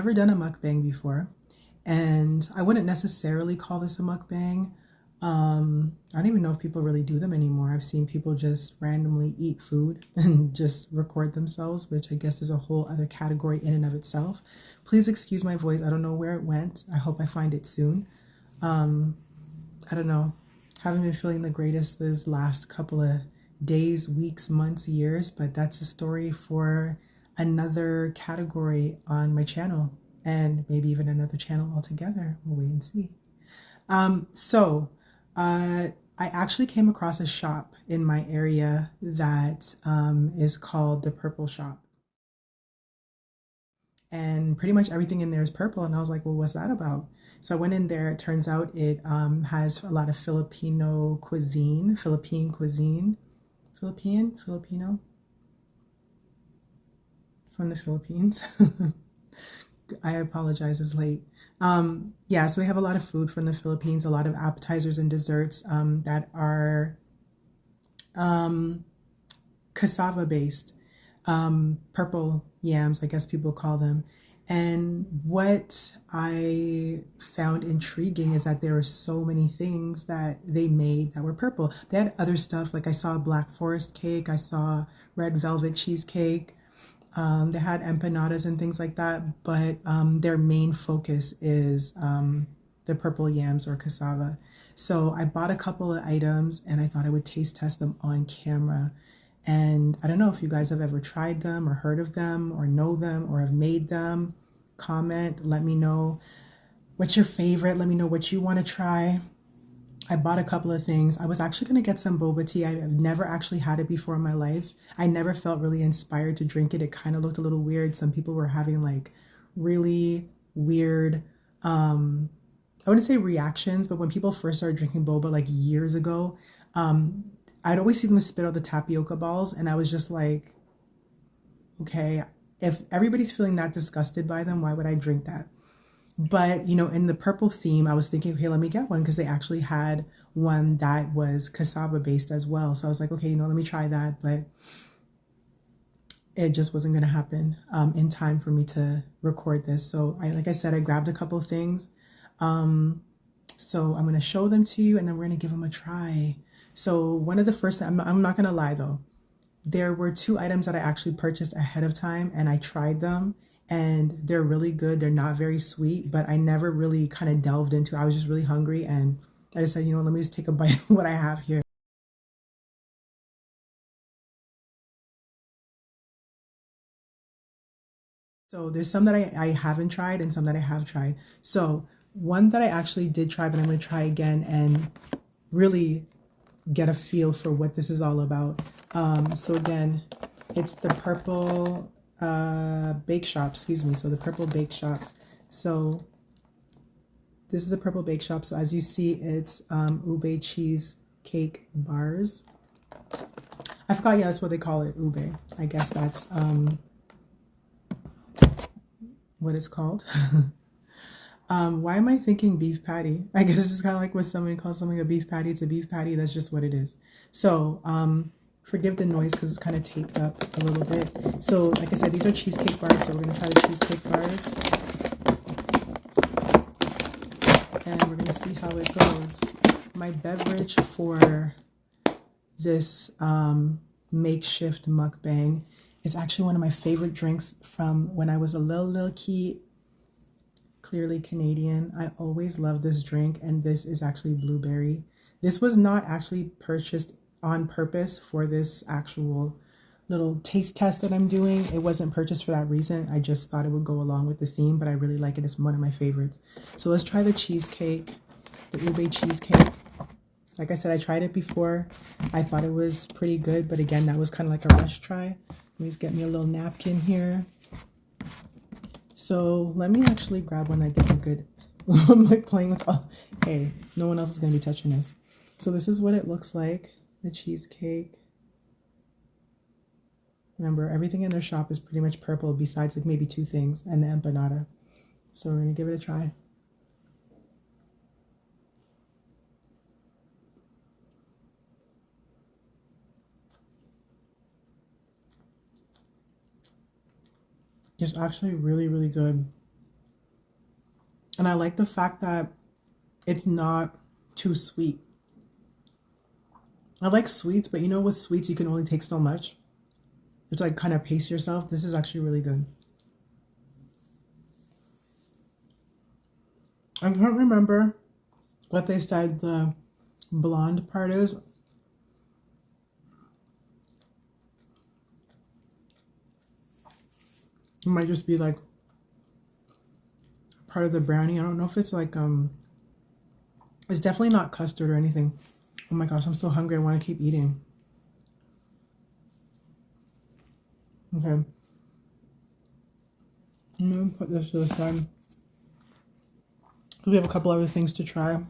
never done a mukbang before, and I wouldn't necessarily call this a mukbang. I don't even know if people really do them anymore. I've seen people just randomly eat food and just record themselves, which I guess is a whole other category in and of itself. Please excuse my voice. I don't know where it went. I hope I find it soon. I don't know. Haven't been feeling the greatest this last couple of days, weeks, months, years, but that's a story for another category on my channel and maybe even another channel altogether. We'll wait and see. I actually came across a shop in my area that is called the Purple Shop. And pretty much everything in there is purple. And I was like, well, what's that about? So I went in there. It turns out it has a lot of Filipino cuisine, Filipino, from the Philippines. I apologize, it's late. Yeah, so they have a lot of food from the Philippines, a lot of appetizers and desserts that are cassava based, purple yams, I guess people call them. And what I found intriguing is that there were so many things that they made that were purple. They had other stuff, like I saw Black Forest cake, I saw red velvet cheesecake. They had empanadas and things like that, but their main focus is the purple yams or cassava. So I bought a couple of items and I thought I would taste test them on camera. And I don't know if you guys have ever tried them or heard of them or know them or have made them. Comment, let me know what's your favorite. Let me know what you want to try. I bought a couple of things. I was actually going to get some boba tea. I've never actually had it before in my life. I never felt really inspired to drink it. It kind of looked a little weird. Some people were having like really weird, I wouldn't say reactions, but when people first started drinking boba like years ago, I'd always see them spit out the tapioca balls. And I was just like, okay, if everybody's feeling that disgusted by them, why would I drink that? But, you know, in the purple theme, I was thinking, okay, let me get one because they actually had one that was cassava based as well. So I was like, okay, you know, let me try that. But it just wasn't going to happen in time for me to record this. So like I said, I grabbed a couple of things. So I'm going to show them to you and then we're going to give them a try. So one of the first, I'm not going to lie though. There were two items that I actually purchased ahead of time and I tried them and they're really good. They're not very sweet, but I never really kind of delved into it. I was just really hungry and I just said, you know, let me just take a bite of what I have here. So there's some that I haven't tried and some that I have tried. So one that I actually did try, but I'm going to try again and really get a feel for what this is all about. So again, it's the Purple Bake Shop, excuse me. So the Purple Bake Shop. So this is a Purple Bake Shop. So as you see, it's ube cheesecake bars. I forgot, yeah, that's what they call it, ube. I guess that's what it's called. Why am I thinking beef patty? I guess it's kind of like when somebody calls something a beef patty, it's a beef patty. That's just what it is. So forgive the noise because it's kind of taped up a little bit. So like I said, these are cheesecake bars. So we're going to try the cheesecake bars. And we're going to see how it goes. My beverage for this makeshift mukbang is actually one of my favorite drinks from when I was a little kid. Clearly Canadian. I always love this drink, and this is actually blueberry. This was not actually purchased on purpose for this actual little taste test that I'm doing. It wasn't purchased for that reason. I just thought it would go along with the theme, but I really like it. It's one of my favorites. So let's try the cheesecake, the ube cheesecake. Like I said, I tried it before. I thought it was pretty good, but again, that was kind of like a rush try. Let me just get me a little napkin here. So let me actually grab one that gives a good, I'm like playing with all, hey, no one else is going to be touching this. So this is what it looks like, the cheesecake. Remember, everything in their shop is pretty much purple besides like maybe two things and the empanada. So we're going to give it a try. It's actually really, really good. And I like the fact that it's not too sweet. I like sweets, but you know with sweets you can only take so much. It's like kind of pace yourself. This is actually really good. I can't remember what they said the blonde part is. It might just be like part of the brownie. I don't know if it's like it's definitely not custard or anything. Oh my gosh, I'm still hungry. I want to keep eating. Okay. I'm gonna put this to the side. We have a couple other things to try.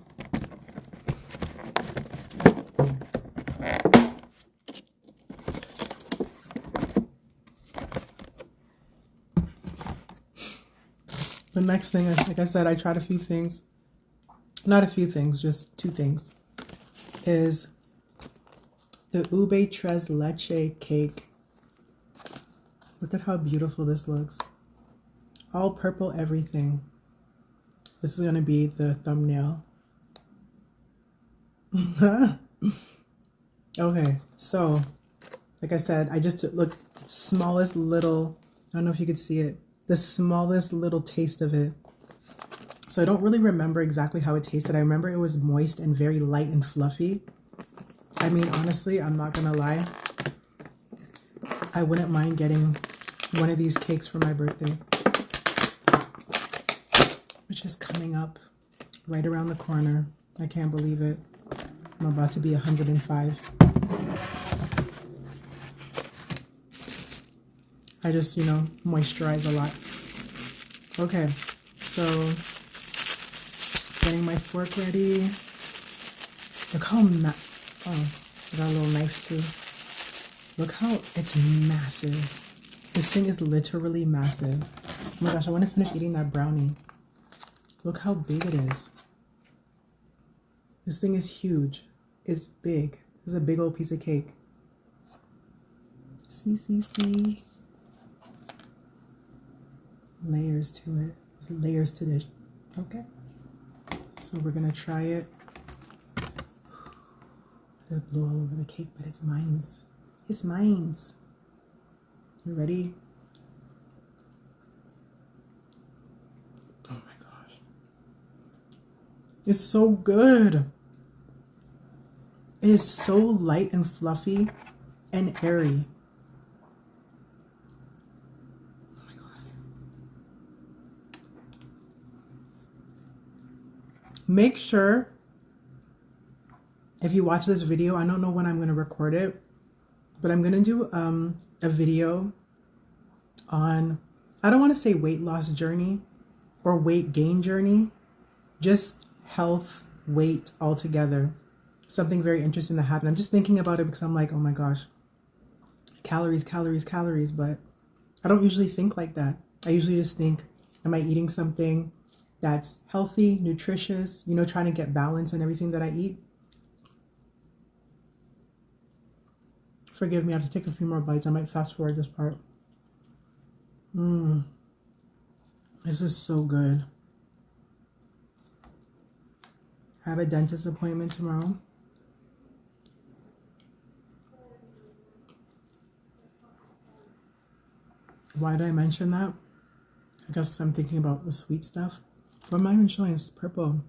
The next thing, like I said, I tried a few things. Not a few things, just 2 things. Is the ube tres leche cake. Look at how beautiful this looks. All purple everything. This is going to be the thumbnail. Okay, so like I said, I just took smallest little, I don't know if you could see it, the smallest little taste of it. So I don't really remember exactly how it tasted. I remember it was moist and very light and fluffy. I mean, honestly, I'm not gonna lie. I wouldn't mind getting one of these cakes for my birthday, which is coming up right around the corner. I can't believe it. I'm about to be 105. I just, you know, moisturize a lot. Okay, so getting my fork ready. Look how oh, I got a little knife too. Look how it's massive. This thing is literally massive. Oh my gosh, I want to finish eating that brownie. Look how big it is. This thing is huge. It's big. It's a big old piece of cake. See. Layers to it. There's layers to this. Okay. So we're gonna try it. I just blew all over the cake, but it's mine's. It's mine's. You ready? Oh my gosh. It's so good. It is so light and fluffy and airy. Oh my God. Make sure, if you watch this video, I don't know when I'm going to record it, but I'm going to do a video on, I don't want to say weight loss journey or weight gain journey, just health, weight altogether. Something very interesting that happened. I'm just thinking about it because I'm like, oh my gosh, calories, but I don't usually think like that. I usually just think, am I eating something that's healthy, nutritious, you know, trying to get balance in everything that I eat? Forgive me, I have to take a few more bites. I might fast forward this part. This is so good. I have a dentist appointment tomorrow. Why did I mention that? I guess I'm thinking about the sweet stuff. What am I even showing? It's purple.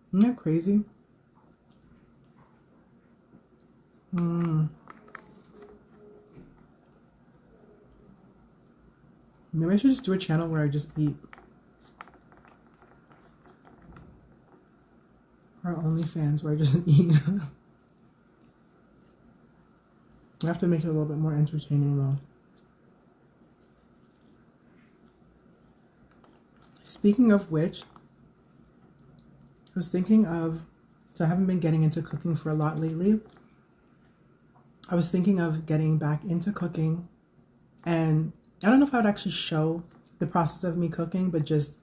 Isn't that crazy? Maybe I should just do a channel where I just eat. Or OnlyFans where I just eat. I have to make it a little bit more entertaining though. Speaking of which, I was thinking of, so I haven't been getting into cooking for a lot lately. I was thinking of getting back into cooking, and I don't know if I would actually show the process of me cooking, but just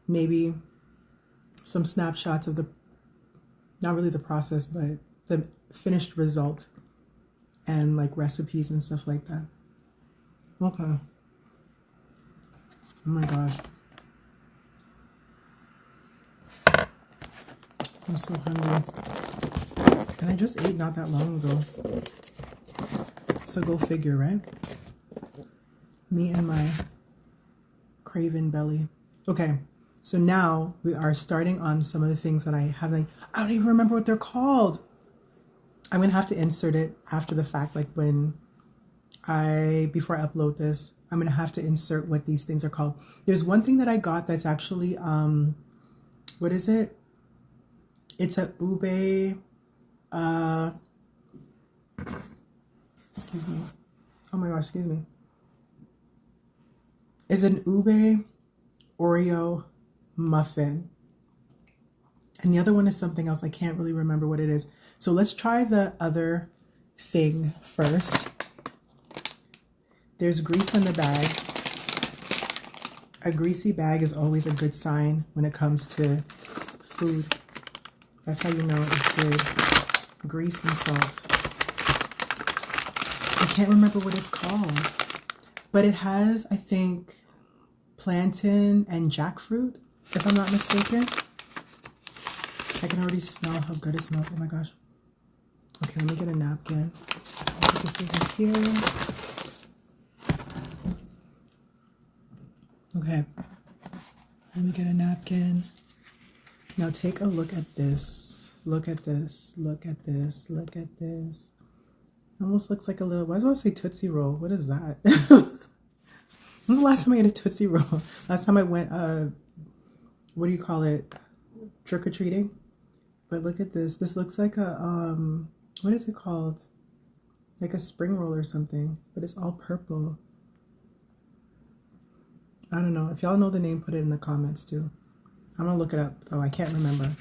maybe some snapshots of the, not really the process, but the finished result and like recipes and stuff like that. Okay. Oh my gosh. I'm so hungry. And I just ate not that long ago. So go figure, right? Me and my craven belly. Okay, so now we are starting on some of the things that I haven't, I don't even remember what they're called. I'm gonna have to insert it after the fact, like before I upload this, I'm gonna have to insert what these things are called. There's one thing that I got that's actually, what is it? It's a ube, excuse me. Oh my gosh, excuse me. It's an ube Oreo muffin. And the other one is something else. I can't really remember what it is. So let's try the other thing first. There's grease on the bag. A greasy bag is always a good sign when it comes to food. That's how you know it's good. Grease and salt. I can't remember what it's called. But it has, I think, plantain and jackfruit, if I'm not mistaken. I can already smell how good it smells. Oh my gosh. Okay, let me get a napkin. I'll put this over here. Okay. Let me get a napkin. Now take a look at this. Look at this. Look at this. Look at this. It almost looks like a little, why do I say Tootsie Roll? What is that? When was the last time I ate a Tootsie Roll? Last time I went, what do you call it? Trick-or-treating? But look at this. This looks like a, what is it called? Like a spring roll or something, but it's all purple. I don't know. If y'all know the name, put it in the comments too. I'm gonna look it up. Oh, I can't remember.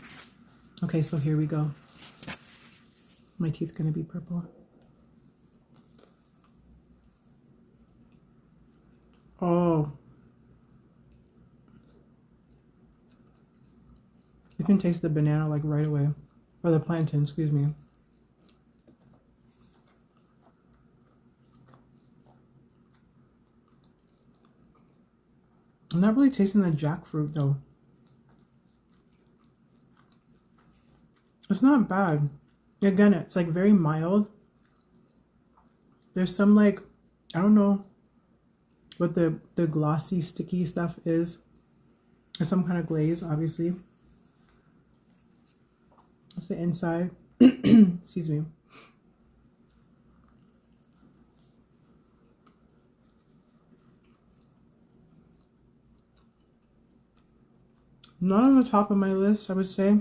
Okay, so here we go. My teeth gonna be purple. Oh. You can taste the banana like right away. Or the plantain, excuse me. I'm not really tasting the jackfruit though. It's not bad. Again, it's like very mild. There's some like, I don't know what the glossy, sticky stuff is. It's some kind of glaze, obviously. That's the inside. Excuse me. Not on the top of my list, I would say.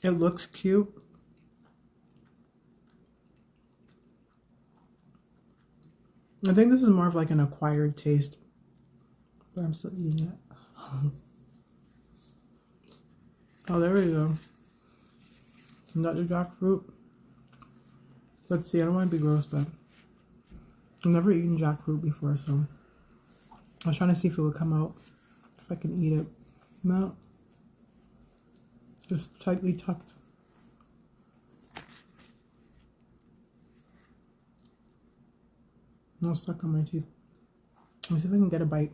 It looks cute. I think this is more of like an acquired taste, but I'm still eating it. Oh, there we go. Not the jackfruit. Let's see, I don't want to be gross, but I've never eaten jackfruit before, so I was trying to see if it would come out, if I can eat it. No. Just tightly tucked. No, stuck on my teeth. Let me see if I can get a bite.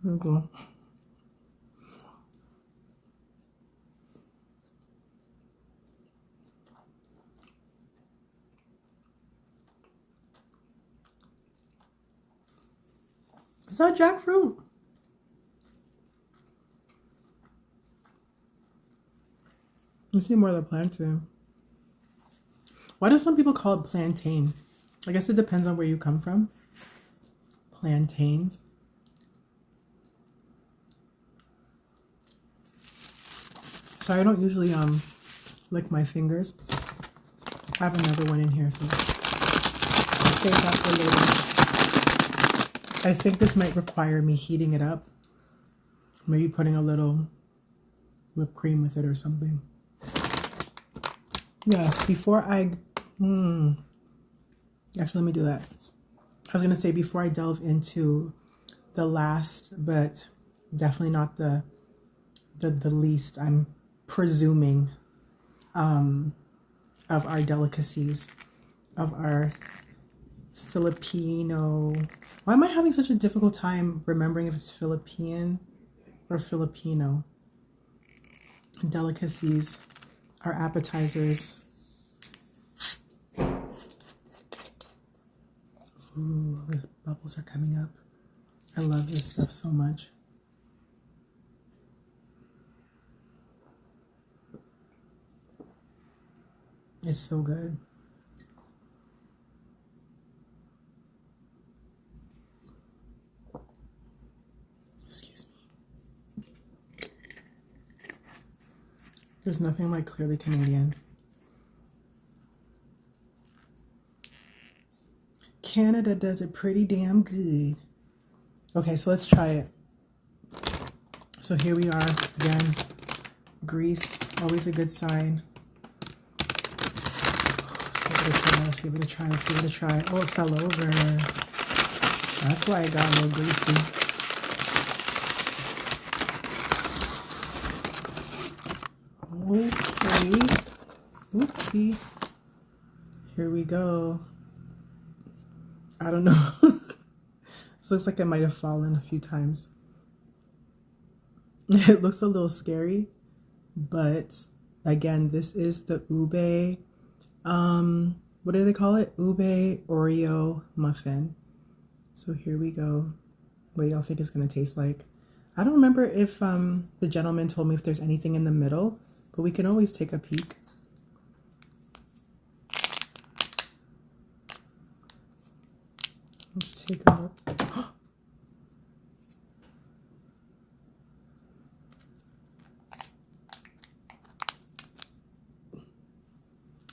There we go. Is that jackfruit? You see more of the plantain. Why do some people call it plantain? I guess it depends on where you come from. Plantains. Sorry, I don't usually lick my fingers. I have another one in here, so I'll save that for later. I think this might require me heating it up. Maybe putting a little whipped cream with it or something. Yes, before I... Actually, let me do that. I was going to say, before I delve into the last, but definitely not the least, I'm presuming, of our delicacies, of our Filipino... Why am I having such a difficult time remembering if it's Philippine or Filipino. Delicacies are appetizers. Ooh, the bubbles are coming up. I love this stuff so much. It's so good. Excuse me. There's nothing like Clearly Canadian. Canada does it pretty damn good. Okay, so let's try it. So here we are again. Grease, always a good sign. Let's give it a try. Let's give it a try. Oh, it fell over. That's why it got a little greasy. Okay. Oopsie. Here we go. I don't know. This looks like it might have fallen a few times. It looks a little scary, but again, this is the ube. What do they call it? Ube Oreo muffin. So here we go. What do y'all think it's gonna taste like? I don't remember if the gentleman told me if there's anything in the middle, but we can always take a peek. Let's take a look.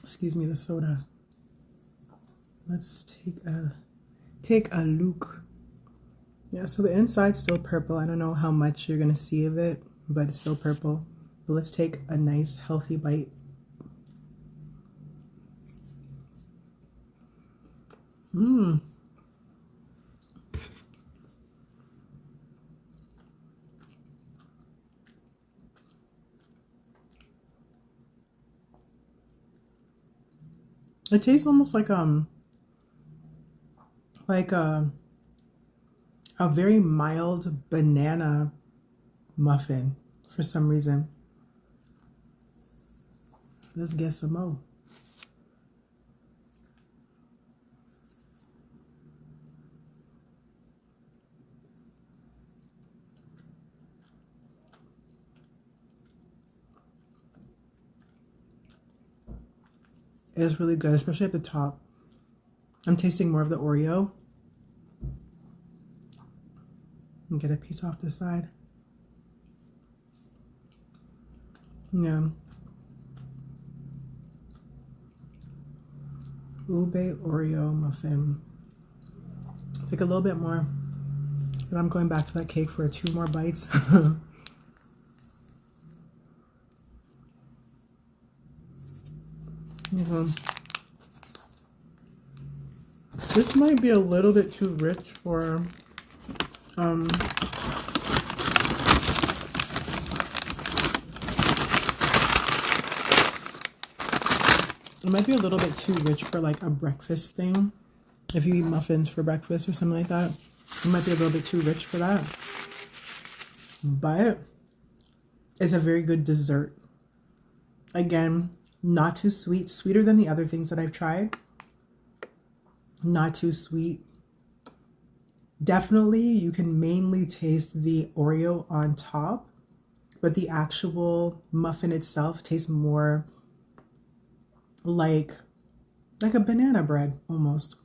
Excuse me, the soda. Let's take a look. Yeah, so the inside's still purple. I don't know how much you're gonna see of it, but it's still purple. But let's take a nice healthy bite. Mmm. It tastes almost like a very mild banana muffin for some reason. Let's get some more. It's really good, especially at the top. I'm tasting more of the Oreo. And get a piece off the side. Yeah. Ube Oreo muffin. Take a little bit more. But I'm going back to that cake for 2 more bites. This might be a little bit too rich for it might be a little bit too rich for like a breakfast thing. If you eat muffins for breakfast or something like that, it might be a little bit too rich for that. But it's a very good dessert. Again, not too sweet, sweeter than the other things that I've tried. Not too sweet. Definitely, you can mainly taste the Oreo on top, but the actual muffin itself tastes more like a banana bread almost.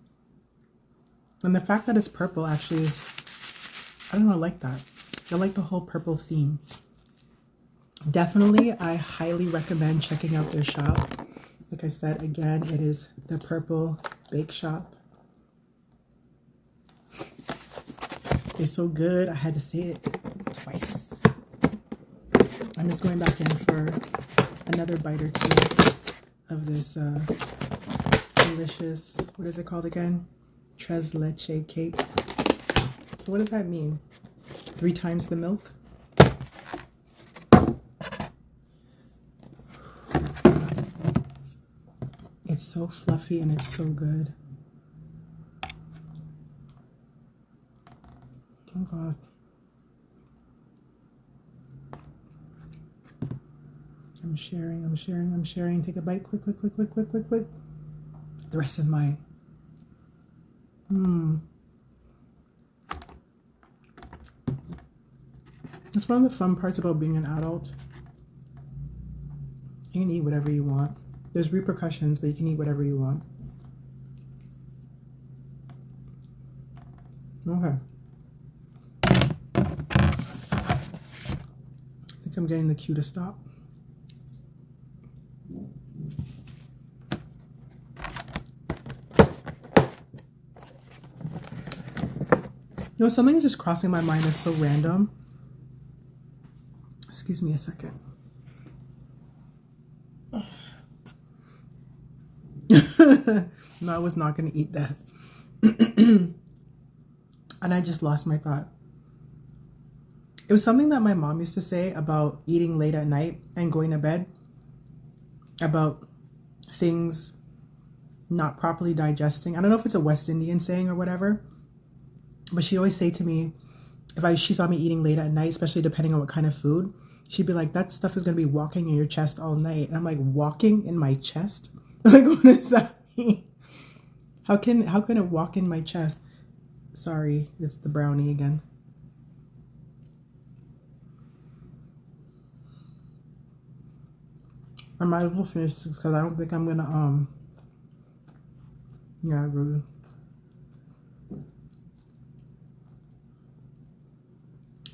And the fact that it's purple actually is, I don't know, I like that. I like the whole purple theme. Definitely, I highly recommend checking out their shop. Like I said, again, it is the Purple Bake Shop. It's so good, I had to say it twice. I'm just going back in for another bite or 2 of this delicious, what is it called again? Tres leche cake. So what does that mean? 3 times the milk? It's so fluffy and it's so good. Oh God. I'm sharing, I'm sharing, I'm sharing. Take a bite, quick, quick, quick, quick, quick, quick, quick. The rest is mine. That's one of the fun parts about being an adult. You can eat whatever you want. There's repercussions, but you can eat whatever you want. Okay. I think I'm getting the cue to stop. You know, something is just crossing my mind that's so random. Excuse me a second. No, I was not going to eat that. And I just lost my thought. It was something that my mom used to say about eating late at night and going to bed, about things not properly digesting. I don't know if it's a West Indian saying or whatever, but she always say to me, if she saw me eating late at night, especially depending on what kind of food, she'd be like, that stuff is going to be walking in your chest all night. And I'm like, walking in my chest? Like, what does that mean? How can it walk in my chest? Sorry, it's the brownie again. I might as well finish this because I don't think I'm gonna yeah, rude.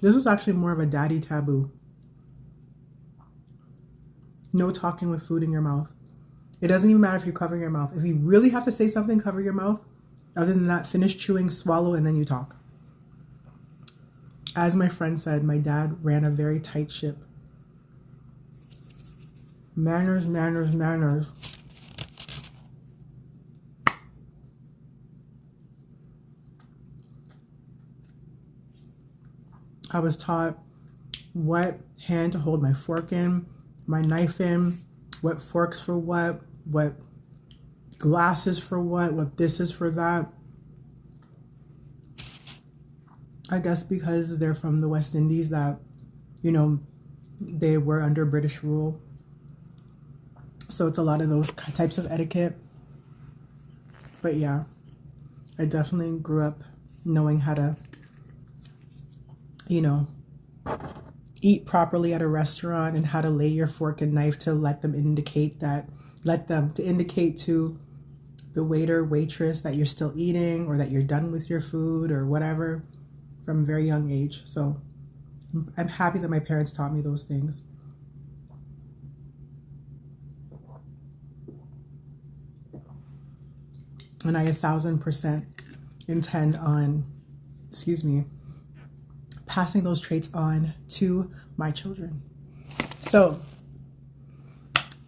This was actually more of a daddy taboo. No talking with food in your mouth. It doesn't even matter if you're covering your mouth. If you really have to say something, cover your mouth. Other than that, finish chewing, swallow, and then you talk. As my friend said, my dad ran a very tight ship. Manners, manners, manners. I was taught what hand to hold my fork in, my knife in, what forks for what glasses for what this is for that. I guess because they're from the West Indies that, you know, they were under British rule. So it's a lot of those types of etiquette. But yeah, I definitely grew up knowing how to, you know, eat properly at a restaurant and how to lay your fork and knife to indicate to the waiter, waitress that you're still eating or that you're done with your food or whatever from a very young age. So I'm happy that my parents taught me those things. And I 1000% intend on, passing those traits on to my children. So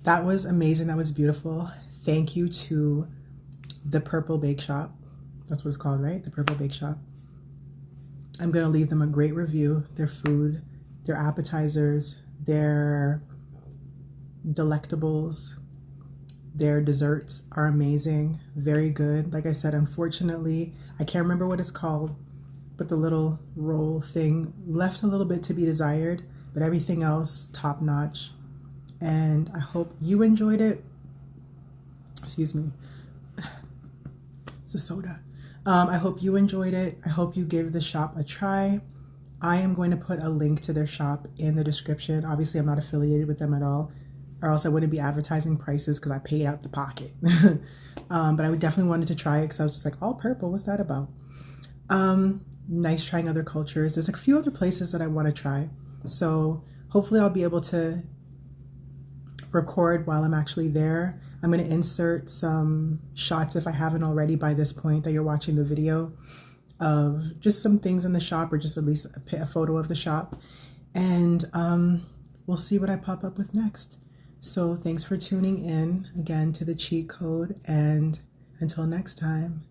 that was amazing. That was beautiful. Thank you to the Purple Bake Shop. That's what it's called, right? The Purple Bake Shop. I'm going to leave them a great review. Their food, their appetizers, their delectables, their desserts are amazing. Very good. Like I said, unfortunately, I can't remember what it's called, but the little roll thing left a little bit to be desired, but everything else top notch. And I hope you enjoyed it. Excuse me. It's a soda. I hope you enjoyed it. I hope you gave the shop a try. I am going to put a link to their shop in the description. Obviously, I'm not affiliated with them at all, or else I wouldn't be advertising prices because I paid out the pocket. But I would definitely wanted to try it because I was just like, all purple, what's that about? Nice trying other cultures. There's a few other places that I want to try. So hopefully I'll be able to record while I'm actually there. I'm going to insert some shots, if I haven't already by this point that you're watching the video, of just some things in the shop, or just at least a photo of the shop. And we'll see what I pop up with next. So thanks for tuning in again to The Cheat Code, and until next time.